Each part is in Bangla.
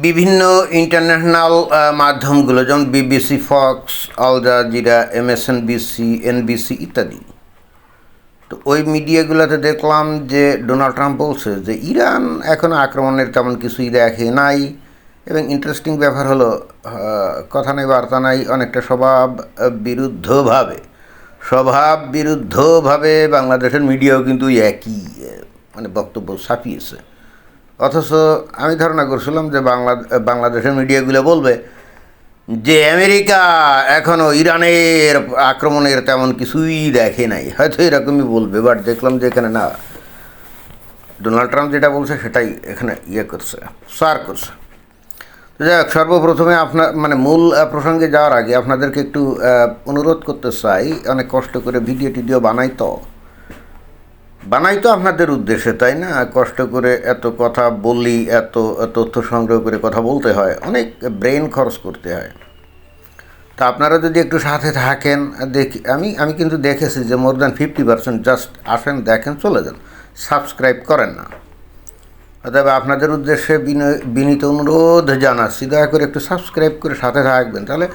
বিভিন্ন ইন্টারন্যাশনাল মাধ্যমগুলো যেমন BBC, Fox, Al Jazeera, MSNBC, NBC ইত্যাদি, তো ওই মিডিয়াগুলোতে দেখলাম যে ডোনাল্ড ট্রাম্প বলছে যে ইরান এখন আক্রমণের তেমন কিছুই দেখে নাই। এবং ইন্টারেস্টিং ব্যাপার হলো, কথা নেই বার্তা নাই, অনেকটা স্বভাব বিরুদ্ধভাবে বাংলাদেশের মিডিয়াও কিন্তু একই মানে বক্তব্য ছাপিয়েছে। অথচ আমি ধারণা করছিলাম যে বাংলাদেশের মিডিয়াগুলো বলবে যে আমেরিকা এখনও ইরানের আক্রমণের তেমন কিছুই দেখে নাই, হয়তো এরকমই বলবে। বাট দেখলাম যে এখানে না, ডোনাল্ড ট্রাম্প যেটা বলছে সেটাই এখানে সার করছে। তো যাই হোক, সর্বপ্রথমে আপনার মানে মূল প্রসঙ্গে যাওয়ার আগে আপনাদেরকে একটু অনুরোধ করতে চাই, অনেক কষ্ট করে ভিডিও বানাই তো আপনাদের উদ্দেশ্যে, তাই না? কষ্ট করে এত কথা বলি, এত তথ্য সংগ্রহ করে কথা বলতে হয়, অনেক ব্রেন খরচ করতে হয়। তা আপনারা যদি একটু সাথে থাকেন, আমি কিন্তু দেখেছি যে মোর দ্যান 50% জাস্ট আসেন, দেখেন, চলে যান, সাবস্ক্রাইব করেন না। অতএব আপনাদের উদ্দেশ্যে বিনীত অনুরোধ জানাচ্ছি, দয়া করে একটু সাবস্ক্রাইব করে সাথে থাকবেন, তাহলে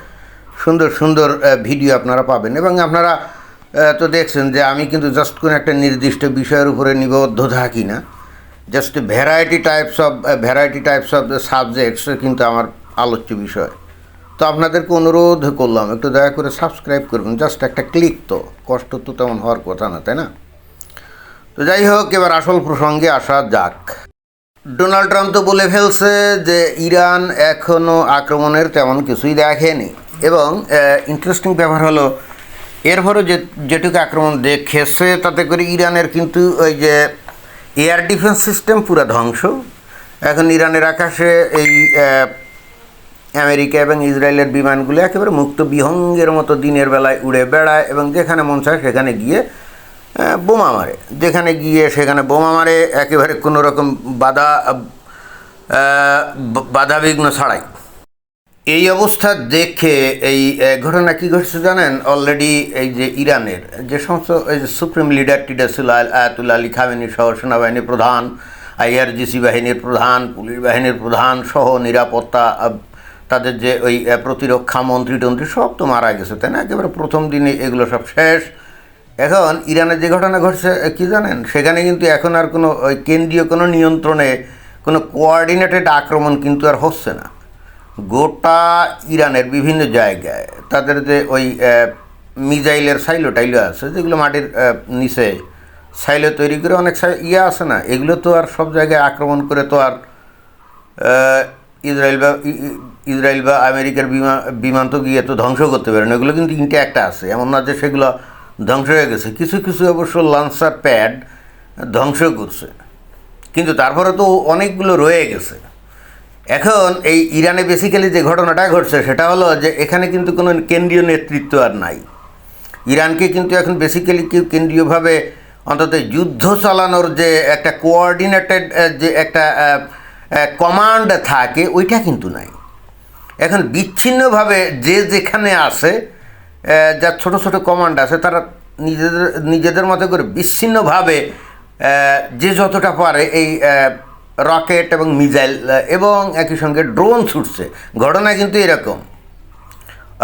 সুন্দর সুন্দর ভিডিও আপনারা পাবেন। এবং আপনারা তো দেখছেন যে আমি কিন্তু জাস্ট কোনো একটা নির্দিষ্ট বিষয়ের উপরে নিবদ্ধ থাকি না, just variety types of subjects কিন্তু আমার আলোচ্য বিষয়। তো আপনাদেরকে অনুরোধ করলাম একটু দয়া করে সাবস্ক্রাইব করবেন, জাস্ট একটা ক্লিক, তো কষ্ট তো তেমন হওয়ার কথা না, তাই না? তো যাই হোক, এবার আসল প্রসঙ্গে আসা যাক। ডোনাল্ড ট্রাম্প তো বলে ফেলছে যে ইরান এখনও আক্রমণের তেমন কিছুই দেখেনি। এবং ইন্টারেস্টিং ব্যাপার হলো, এরপরে যেটুকু আক্রমণ দেখেছে তাতে করে ইরানের কিন্তু ওই যে এয়ার ডিফেন্স সিস্টেম পুরো ধ্বংস। এখন ইরানের আকাশে এই আমেরিকা এবং ইসরায়েলের বিমানগুলো একেবারে মুক্ত বিহঙ্গের মতো দিনের বেলায় উড়ে বেড়ায় এবং যেখানে মন চায় সেখানে গিয়ে বোমা মারে, সেখানে বোমা মারে, একেবারে কোনো রকম বাধাবিঘ্ন ছাড়াই। এই অবস্থা দেখে এই ঘটনা কী ঘটছে জানেন? অলরেডি এই যে ইরানের যে সমস্ত এই যে সুপ্রিম লিডার ছিল, আয়াতুল্লাহ আলী খামেনি সহ সেনাবাহিনীর প্রধান, IRGC বাহিনীর প্রধান, পুলিশ বাহিনীর প্রধান সহ নিরাপত্তা, তাদের যে ওই প্রতিরক্ষা মন্ত্রী সব তো মারা গেছে, তাই না? একেবারে প্রথম দিনে এগুলো সব শেষ। এখন ইরানের যে ঘটনা ঘটছে কী জানেন? সেখানে কিন্তু এখন আর কোনো ওই কেন্দ্রীয় কোনো নিয়ন্ত্রণে কোনো কোঅর্ডিনেটেড আক্রমণ কিন্তু আর হচ্ছে না। গোটা ইরানের বিভিন্ন জায়গায় তাদের যে ওই মিসাইলের টাইলো আছে, যেগুলো মাটির নিচে সাইলো তৈরি করে অনেক আছে না, এগুলো তো আর সব জায়গায় আক্রমণ করে তো আর ইসরায়েল বা আমেরিকার বিমান তো গিয়ে তো ধ্বংস করতে পারে না। এগুলো কিন্তু ইন্ট্যাক্ট আছে, এমন না যে সেগুলো ধ্বংস হয়ে গেছে। কিছু কিছু অবশ্য লঞ্চার প্যাড ধ্বংস করছে, কিন্তু তারপরে তো অনেকগুলো রয়ে গেছে। এখন এই ইরানে বেসিক্যালি যে ঘটনাটা ঘটছে সেটা হলো যে এখানে কিন্তু কোনো কেন্দ্রীয় নেতৃত্ব আর নাই। ইরানকে কিন্তু এখন বেসিক্যালি কেউ কেন্দ্রীয়ভাবে অন্তত যুদ্ধ চালানোর যে একটা কোঅর্ডিনেটেড যে একটা কমান্ড থাকে, ওইটা কিন্তু নাই। এখন বিচ্ছিন্নভাবে যে যেখানে আছে, যার ছোট ছোট কমান্ড আছে, তারা নিজেদের মতো করে বিচ্ছিন্নভাবে যে যতটা পারে এই রকেট এবং মিসাইল এবং একই সঙ্গে ড্রোন ছুটছে। ঘটনা কিন্তু এরকম,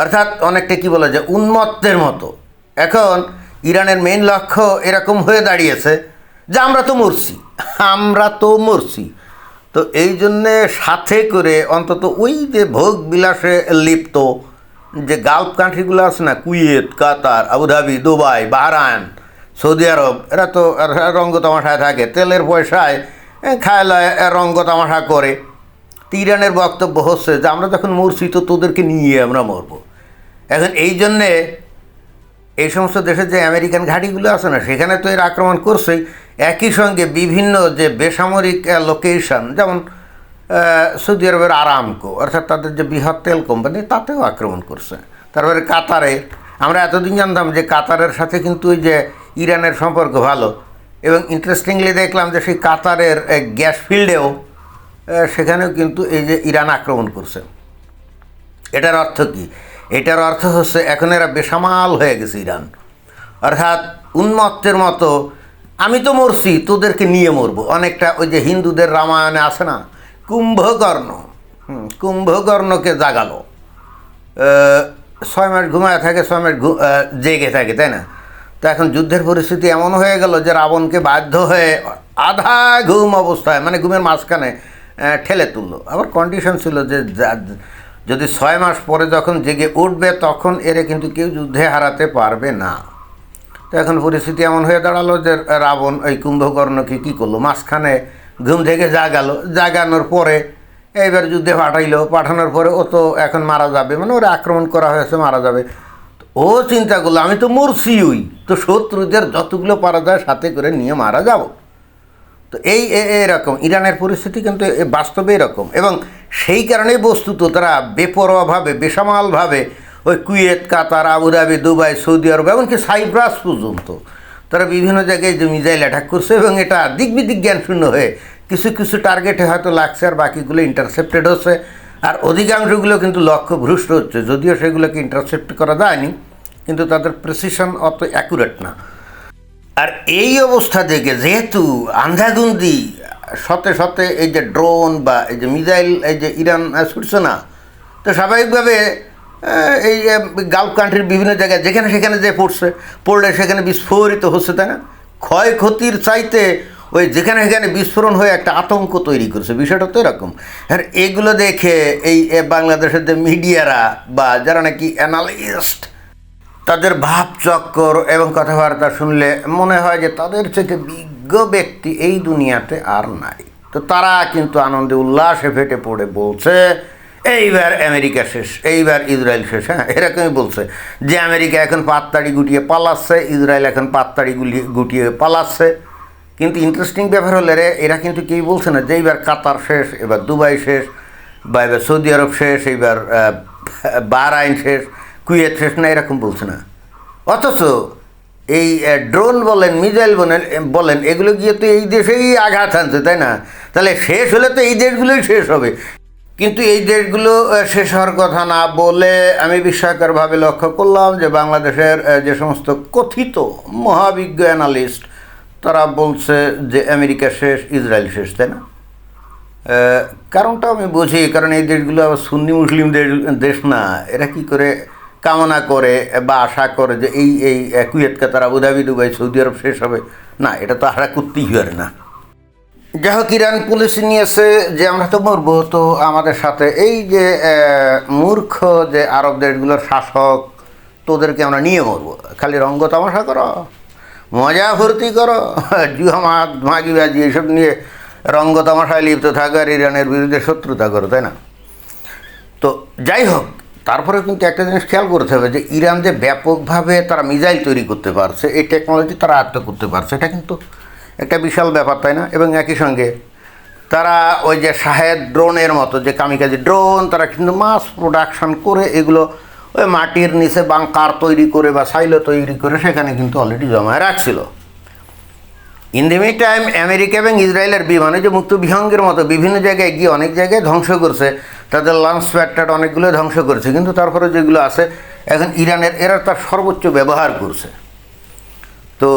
অর্থাৎ অনেকটা কী বলা যায়, উন্মত্তের মতো। এখন ইরানের মেইন লক্ষ্য এরকম হয়ে দাঁড়িয়েছে যে আমরা তো মরছি। তো এই জন্যে সাথে করে অন্তত ওই যে ভোগ বিলাসে লিপ্ত যে গালফ কান্ট্রিগুলো আছে না, কুয়েত, কাতার, আবুধাবি, দুবাই, বাহরাইন, সৌদি আরব, এরা তো রঙ্গ তামাশায় থাকে, তেলের পয়সায় খায়লায় রঙ্গ তামাশা করে। ইরানের বক্তব্য হচ্ছে যে আমরা যখন মরছি তো তোদেরকে নিয়ে আমরা মরবো। এখন এই জন্যে এই সমস্ত দেশের যে আমেরিকান ঘাঁটিগুলো আছে না, সেখানে তো এর আক্রমণ করছেই। একই সঙ্গে বিভিন্ন যে বেসামরিক লোকেশন, যেমন সৌদি আরবের আরামকো, অর্থাৎ তাদের যে বৃহৎ তেল কোম্পানি, তাতেও আক্রমণ করছে। তারপরে কাতারে, আমরা এতদিন জানতাম যে কাতারের সাথে কিন্তু ওই যে ইরানের সম্পর্ক ভালো, এবং ইন্টারেস্টিংলি দেখলাম যে সেই কাতারের গ্যাস ফিল্ডেও সেখানেও কিন্তু এই যে ইরান আক্রমণ করছে। এটার অর্থ কী? এটার অর্থ হচ্ছে এখন এরা বেসামাল হয়ে গেছে ইরান, অর্থাৎ উন্মত্তের মতো আমি তো মরছি, তোদেরকে নিয়ে মরবো। অনেকটা ওই যে হিন্দুদের রামায়ণে আছে না, কুম্ভকর্ণ, কুম্ভকর্ণকে জাগালো, 6 মাস ঘুমায় থাকে, 6 মাস জেগে থাকে, তাই না? তো এখন যুদ্ধের পরিস্থিতি এমন হয়ে গেল যে রাবণকে বাধ্য হয়ে আধা ঘুম অবস্থায়, মানে ঘুমের মাঝখানে ঠেলে তুললো। আবার কন্ডিশন ছিল যে যদি 6 মাস পরে যখন জেগে উঠবে তখন এরে কিন্তু কেউ যুদ্ধে হারাতে পারবে না। তো এখন পরিস্থিতি এমন হয়ে দাঁড়ালো যে রাবণ ওই কুম্ভকর্ণকে কী করলো, মাঝখানে ঘুম থেকে জাগানোর পরে এইবার যুদ্ধে পাঠানোর পরে ও তো এখন মারা যাবে, মানে ওরা আক্রমণ করা হয়েছে, মারা যাবে। ও চিন্তা করলো আমি তো মরছিই, তো শত্রুদের যতগুলো পারা যায় সাথে করে নিয়ে মারা যাব। তো এরকম ইরানের পরিস্থিতি কিন্তু বাস্তবে এরকম, এবং সেই কারণেই বস্তুত তারা বেপরোয়াভাবে, বেসামালভাবে ওই কুয়েত, কাতার, আবুধাবি, দুবাই, সৌদি আরব, এমনকি সাইপ্রাস পর্যন্ত তারা বিভিন্ন জায়গায় যে মিসাইল অ্যাটাক করছে, এবং এটা দিক বিদিক জ্ঞানশূন্য হয়ে কিছু কিছু টার্গেটে হয়তো লাগছে, আর বাকিগুলো ইন্টারসেপ্টেড হচ্ছে, আর অধিকাংশগুলো কিন্তু লক্ষ্য ভ্রষ্ট হচ্ছে। যদিও সেগুলোকে ইন্টারসেপ্ট করা যায়নি, কিন্তু তাদের প্রেসিশন অত অ্যাকুরেট না। আর এই অবস্থা থেকে যেহেতু আন্ধাগুন্দি শতে শতে এই যে ড্রোন বা এই যে মিসাইল এই যে ইরান ছুটছে না, তো স্বাভাবিকভাবে এই গালফ কান্ট্রির বিভিন্ন জায়গায় যেখানে সেখানে যে পড়লে সেখানে বিস্ফোরিত হচ্ছে, তাই না? ক্ষয়ক্ষতির চাইতে ওই যেখানে সেখানে বিস্ফোরণ হয়ে একটা আতঙ্ক তৈরি করছে, বিষয়টা তো এরকম। আর এগুলো দেখে এই বাংলাদেশের যে মিডিয়ারা বা যারা নাকি অ্যানালিস্ট, তাদের ভাবচক্কর এবং কথাবার্তা শুনলে মনে হয় যে তাদের থেকে বিজ্ঞ ব্যক্তি এই দুনিয়াতে আর নাই। তো তারা কিন্তু আনন্দে উল্লাসে ফেটে পড়ে বলছে এইবার আমেরিকা শেষ, এইবার ইসরায়েল শেষ। হ্যাঁ, এরকমই বলছে যে আমেরিকা এখন পাততাড়ি গুটিয়ে পালাচ্ছে, ইসরায়েল এখন পাততাড়ি গুটিয়ে পালাচ্ছে। কিন্তু ইন্টারেস্টিং ব্যাপার হলে এরা কিন্তু কেউ বলছে না যে এইবার কাতার শেষ, এবার দুবাই শেষ, বা এবার সৌদি আরব শেষ, এইবার বাহরাইন শেষ, কুয়েত শেষ না, এরকম বলছে না। অথচ এই ড্রোন বলেন, মিসাইল বলেন, এগুলো গিয়ে তো এই দেশেই আঘাত আনছে, তাই না? তাহলে শেষ হলে তো এই দেশগুলোই শেষ হবে। কিন্তু এই দেশগুলো শেষ হওয়ার কথা না বলে আমি বিস্ময়করভাবে লক্ষ্য করলাম যে বাংলাদেশের যে সমস্ত কথিত মহাবিজ্ঞ অ্যানালিস্ট, তারা বলছে যে আমেরিকা শেষ, ইসরায়েল শেষ, তাই না? কারণটা আমি বুঝি, কারণ এই দেশগুলো আবার সুন্নি মুসলিম দেশ না। এরা কী করে কামনা করে বা আশা করে যে এই কুয়েত, কাতার, আবুধাবি, দুবাই, সৌদি আরব শেষ হবে? না, এটা তো আশা করতেই পারে না। যাই হোক, ইরান পলিসি নিয়েছে যে আমরা তো মরবো, তো আমাদের সাথে এই যে মূর্খ যে আরব দেশগুলোর শাসক, তোদেরকে আমরা নিয়ে মরবো, খালি রঙ্গ তামাশা করো, মজা ফুর্তি করো, জুয়া মাগিবাজি এইসব নিয়ে রঙ্গ তামাশায় লিপ্ত থাকো আর ইরানের বিরুদ্ধে শত্রুতা করো, তাই না? তো যাই হোক, তারপরে কিন্তু একটা জিনিস খেয়াল করতে হবে যে ইরান যে ব্যাপকভাবে তারা মিসাইল তৈরি করতে পারছে, এই টেকনোলজি তারা আয়ত্ত করতে পারছে, এটা কিন্তু একটা বিশাল ব্যাপার, তাই না? এবং একই সঙ্গে তারা ওই যে শাহেদ ড্রোনের মতো যে কামিকাজি ড্রোন, তারা কিন্তু মাস প্রোডাকশন করে এগুলো ওই মাটির নিচে বাংকার তৈরি করে বা সাইলো তৈরি করে সেখানে কিন্তু অলরেডি জমায় রাখছিল। In the mean time America এবং ইসরায়েলের বিমানে যে মুক্ত বিহঙ্গের মতো বিভিন্ন জায়গায় গিয়ে অনেক জায়গায় ধ্বংস করছে, তাদের লঞ্চ প্যাড অনেকগুলো ধ্বংস করেছে, কিন্তু তারপরে যেগুলো আছে এখন এরা তার সর্বোচ্চ ব্যবহার করছে। তো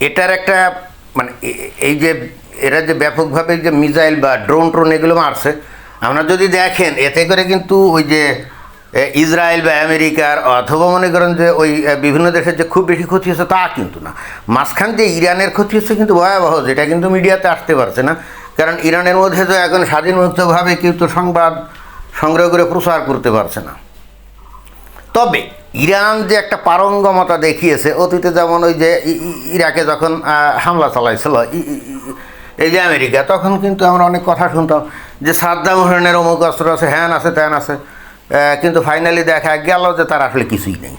এটার একটা মানে এই যে এরা যে ব্যাপকভাবে যে মিসাইল বা ড্রোন এগুলো মারছে, আমরা যদি দেখেন এতে করে কিন্তু ওই যে ইসরায়েল বা আমেরিকার অথবা মনে করেন যে ওই বিভিন্ন দেশের যে খুব বেশি ক্ষতি হচ্ছে তা কিন্তু না। মাঝখান যে ইরানের ক্ষতি হচ্ছে কিন্তু ভয়াবহ, যেটা কিন্তু মিডিয়াতে আসতে পারছে না, কারণ ইরানের মধ্যে তো এখন স্বাধীন মুক্তভাবে কেউ তো সংবাদ সংগ্রহ করে প্রচার করতে পারছে না। তবে ইরান যে একটা পারঙ্গমতা দেখিয়েছে অতীতে, যেমন ওই যে ইরাকে যখন হামলা চালাইছিল এই যে আমেরিকা, তখন কিন্তু আমরা অনেক কথা শুনতাম যে সাদ্দাম হোসেনের অমুক অস্ত্র আছে, হ্যান আছে, ত্যান আছে, কিন্তু ফাইনালি দেখা গেল যে তার আসলে কিছুই নেই।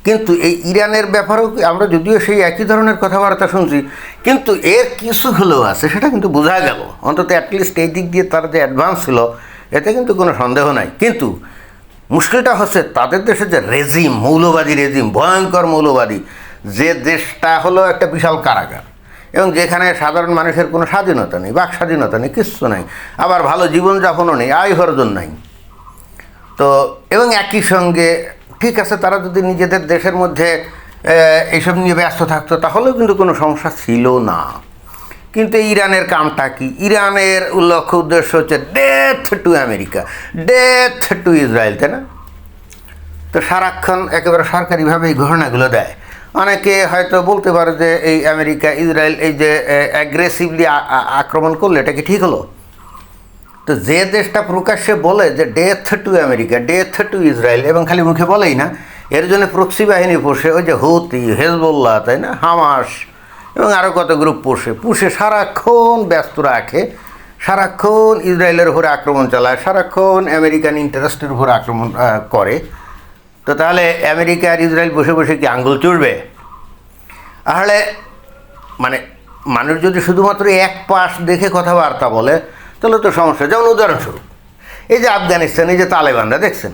কিন্তু এই ইরানের ব্যাপারেও আমরা যদিও সেই একই ধরনের কথাবার্তা শুনছি, কিন্তু এর কিছু হলেও আছে, সেটা কিন্তু বোঝা গেল। অন্তত অ্যাটলিস্ট এই দিক দিয়ে তার যে অ্যাডভান্স ছিল এতে কিন্তু কোনো সন্দেহ নাই। কিন্তু মুশকিলটা হচ্ছে তাদের দেশে যে রেজিম, মৌলবাদী রেজিম, ভয়ঙ্কর মৌলবাদী, যে দেশটা হলো একটা বিশাল কারাগার, এবং যেখানে সাধারণ মানুষের কোনো স্বাধীনতা নেই, বাক স্বাধীনতা নেই, কিচ্ছু নেই, আবার ভালো জীবনযাপনও নেই, আয় অর্জন নাই। তো এবং একই সঙ্গে ঠিক আছে, তারা যদি নিজেদের দেশের মধ্যে এইসব নিয়ে ব্যস্ত থাকতো তাহলেও কিন্তু কোনো সমস্যা ছিল না। কিন্তু ইরানের কামটা কি? ইরানের লক্ষ্য উদ্দেশ্য হচ্ছে death to America, death two Israel, তাই না? তো সারাক্ষণ একেবারে সরকারিভাবে এই ঘোষণাগুলো দেয়। অনেকে হয়তো বলতে পারে যে এই আমেরিকা ইসরায়েল এই যে অ্যাগ্রেসিভলি আক্রমণ করলে এটা কি ঠিক হলো? তো যে দেশটা প্রকাশ্যে বলে যে death to America, death two Israel, এবং খালি মুখে বলেই না, এর জন্য প্রক্সি বাহিনী পোষে, ওই যে হুতি, হেজবুল্লাহ, তাই না, হামাস এবং আরও কত গ্রুপ পুষে সারাক্ষণ ব্যস্ত রাখে, সারাক্ষণ ইসরায়েলের উপরে আক্রমণ চালায়, সারাক্ষণ আমেরিকান ইন্টারেস্টের উপরে আক্রমণ করে। তো তাহলে আমেরিকা আর ইসরায়েল বসে বসে কি আঙ্গুল চুড়বে? তাহলে মানে মানুষ যদি শুধুমাত্র এক পাশ দেখে কথাবার্তা বলে তাহলে তো সমস্যা। যেমন উদাহরণস্বরূপ এই যে আফগানিস্তান, এই যে তালেবানরা দেখছেন,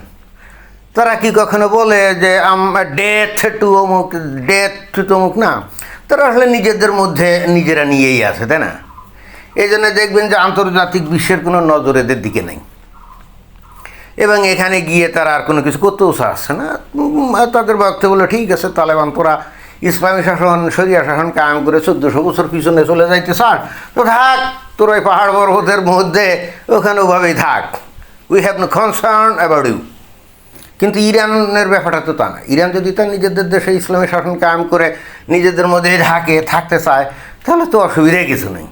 তারা কি কখনো বলে যে ডেথ টু অমুক, ডেথ টু তমুক? না, তারা আসলে নিজেদের মধ্যে নিজেরা নিয়েই আছে, তাই না? এই জন্য দেখবেন যে আন্তর্জাতিক বিশ্বের কোনো নজর এদের দিকে নেই, এবং এখানে গিয়ে তারা আর কোনো কিছু করতেও চাচ্ছে না। তাদের বক্তব্য বলে, ঠিক আছে তালেবান, তোরা ইসলামী শাসন, শরিয়া শাসন কায়েম করে 1400 বছর পিছনে চলে যাইতে চাস, তো থাক, তোর ওই পাহাড় পর্বতের মধ্যে ওখানে ওভাবেই থাক, we have no concern about you. কিন্তু ইরানের ব্যাপারটা তো তা না। ইরান যদি তার নিজেদের দেশে ইসলামী শাসন কায়েম করে নিজেদের মধ্যে থাকতে চায়, তাহলে তো অসুবিধাই কিছু নেই।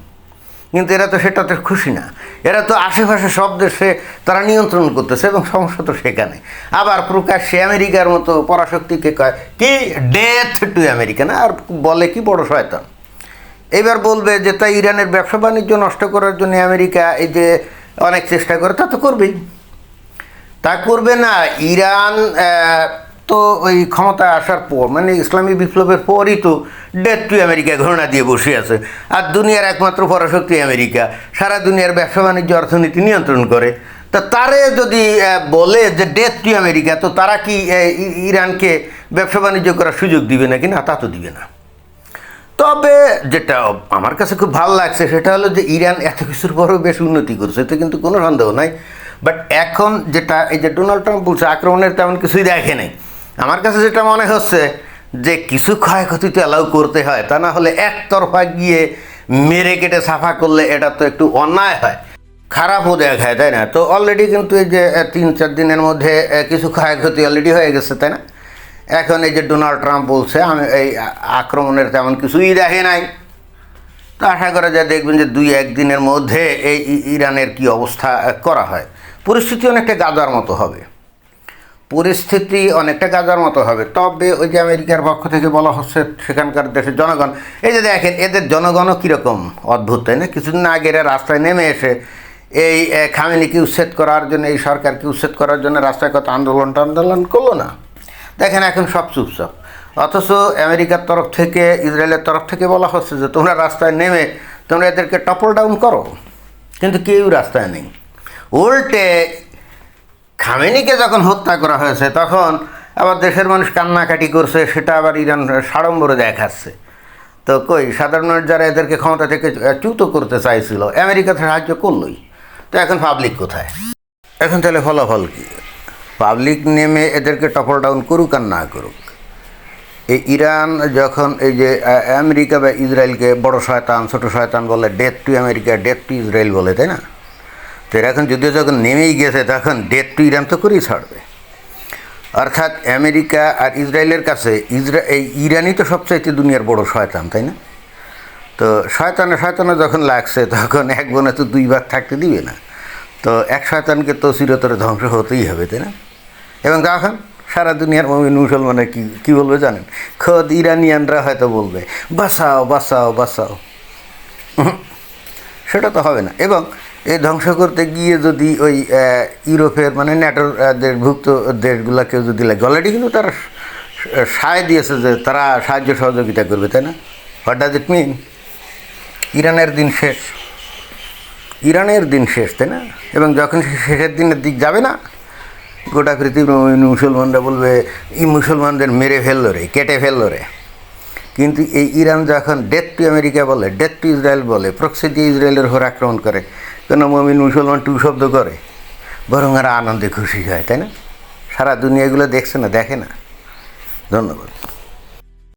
কিন্তু এরা তো সেটাতে খুশি না। এরা তো আশেপাশে সব দেশে তারা নিয়ন্ত্রণ করতেছে, এবং সমস্যা তো সেখানে। আবার প্রকাশ্যে আমেরিকার মতো পরাশক্তিকে কয় কি ডেথ টু আমেরিকা, না, আর বলে কি বড় শয়তান। এবার বলবে যে তাই ইরানের ব্যবসা বাণিজ্য নষ্ট করার জন্য আমেরিকা এই যে অনেক চেষ্টা করে, তা তো করবেই। তা করবে না? ইরান তো ওই ক্ষমতায় আসার পর, মানে ইসলামী বিপ্লবের পরই তো ডেথ টু আমেরিকা ঘোষণা দিয়ে বসে আছে। আর দুনিয়ার একমাত্র পরাশক্তি আমেরিকা, সারা দুনিয়ার ব্যবসা বাণিজ্য অর্থনীতি নিয়ন্ত্রণ করে। তা তারে যদি বলে যে ডেথ টু আমেরিকা, তো তারা কি ইরানকে ব্যবসা বাণিজ্য করার সুযোগ দিবে নাকি? না, তা তো দিবে না। তবে যেটা আমার কাছে খুব ভালো লাগছে সেটা হলো যে ইরান এত কিছুর পরেও বেশ উন্নতি করছে, এতে কিন্তু কোনো সন্দেহ নাই। বাট এখন যেটা এই যে ডোনাল্ড ট্রাম্প বলছে আক্রমণের তেমন কিছুই দেখে নেই, আমার কাছে যেটা মনে হচ্ছে যে কিছু ক্ষয়ক্ষতি তো অ্যালাউ করতে হয়, তা না হলে একতরফা গিয়ে মেরে কেটে সাফা করলে এটা তো একটু অন্যায় হয়, খারাপও দেখায়, তাই না? তো অলরেডি কিন্তু এই যে 3-4 দিনের মধ্যে কিছু ক্ষয়ক্ষতি অলরেডি হয়ে গেছে, তাই না? এখন এই যে ডোনাল্ড ট্রাম্প বলছে আমি এই আক্রমণের তেমন কিছুই দেখে নাই, তো আশা করা যায় দেখবেন যে 2-1 দিনের মধ্যে এই ইরানের কি অবস্থা করা হয়। পরিস্থিতি অনেকটা গাজার মতো হবে, পরিস্থিতি অনেকটা গাজার মতো হবে। তবে ওই যে আমেরিকার পক্ষ থেকে বলা হচ্ছে সেখানকার দেশের জনগণ, এই যে দেখেন এদের জনগণও কীরকম অদ্ভুত, তাই না? কিছুদিন আগে এরা রাস্তায় নেমে এসে এই খামেনিকে উচ্ছেদ করার জন্য, এই সরকারকে উচ্ছেদ করার জন্য রাস্তায় কত আন্দোলন করলো না? দেখেন এখন সব চুপচাপ। অথচ আমেরিকার তরফ থেকে, ইসরায়েলের তরফ থেকে বলা হচ্ছে যে তোমরা রাস্তায় নেমে তোমরা এদেরকে টপল ডাউন করো, কিন্তু কেউ রাস্তায় নেই। উল্টে খামেনিকে যখন হত্যা করা হয়েছে তখন আবার দেশের মানুষ কান্নাকাটি করছে, সেটা আবার ইরান সাড়ম্বরে দেখাচ্ছে। তো কই সাধারণ মানুষ যারা এদেরকে ক্ষমতা থেকে চ্যুত করতে চাইছিল, আমেরিকা সাহায্য করলোই, তো এখন পাবলিক কোথায়? এখন তাহলে ফলাফল কী? পাবলিক নেমে এদেরকে টপল ডাউন করুক আর না করুক, এই ইরান যখন এই যে আমেরিকা বা ইসরায়েলকে বড় শয়তান, ছোট শয়তান বলে, death to America, death two Israel বলে, তাই না? তো এরা এখন যদিও যখন নেমেই গেছে তখন ডেথ টু ইরান তো করেই ছাড়বে। অর্থাৎ আমেরিকা আর ইসরায়েলের কাছে এই ইরানই তো সবচাইতে দুনিয়ার বড় শয়তান, তাই না? তো শয়তানে যখন লাগছে তখন এক বোনে তো 2 ভাগ থাকতে দিবে না, তো এক শয়তানকে তো চিরতরে ধ্বংস হতেই হবে, তাই না? এবং তখন সারা দুনিয়ার মুমিন মুসলমানের কী বলবে জানেন? খোদ ইরানিয়ানরা হয়তো বলবে বাঁচাও বাঁচাও বাঁচাও। সেটা তো হবে না। এবং এই ধ্বংস করতে গিয়ে যদি ওই ইউরোপের মানে ন্যাটোর ভুক্ত দেশগুলোকেও যদি লাগে, অলরেডি কিন্তু তারা সায় দিয়েছে যে তারা সাহায্য সহযোগিতা করবে, তাই না? হোয়াট ডাজ ইট মিন? ইরানের দিন শেষ, ইরানের দিন শেষ, তাই না? এবং যখন শেষের দিনের দিক যাবে না, গোটা পৃথিবীর মুসলমানরা বলবে এই মুসলমানদের মেরে ফেললো রে, কেটে ফেললো রে। কিন্তু এই ইরান যখন ডেথ টু আমেরিকা বলে, ডেথ টু ইসরায়েল বলে, প্রক্সি দিয়ে ইসরায়েলের উপর আক্রমণ করে, কেন মুমিন মুসলমান 2 শব্দ করে, বরং আর আনন্দে খুশি হয়, তাই না? সারা দুনিয়াগুলো দেখছে না, দেখে না। ধন্যবাদ।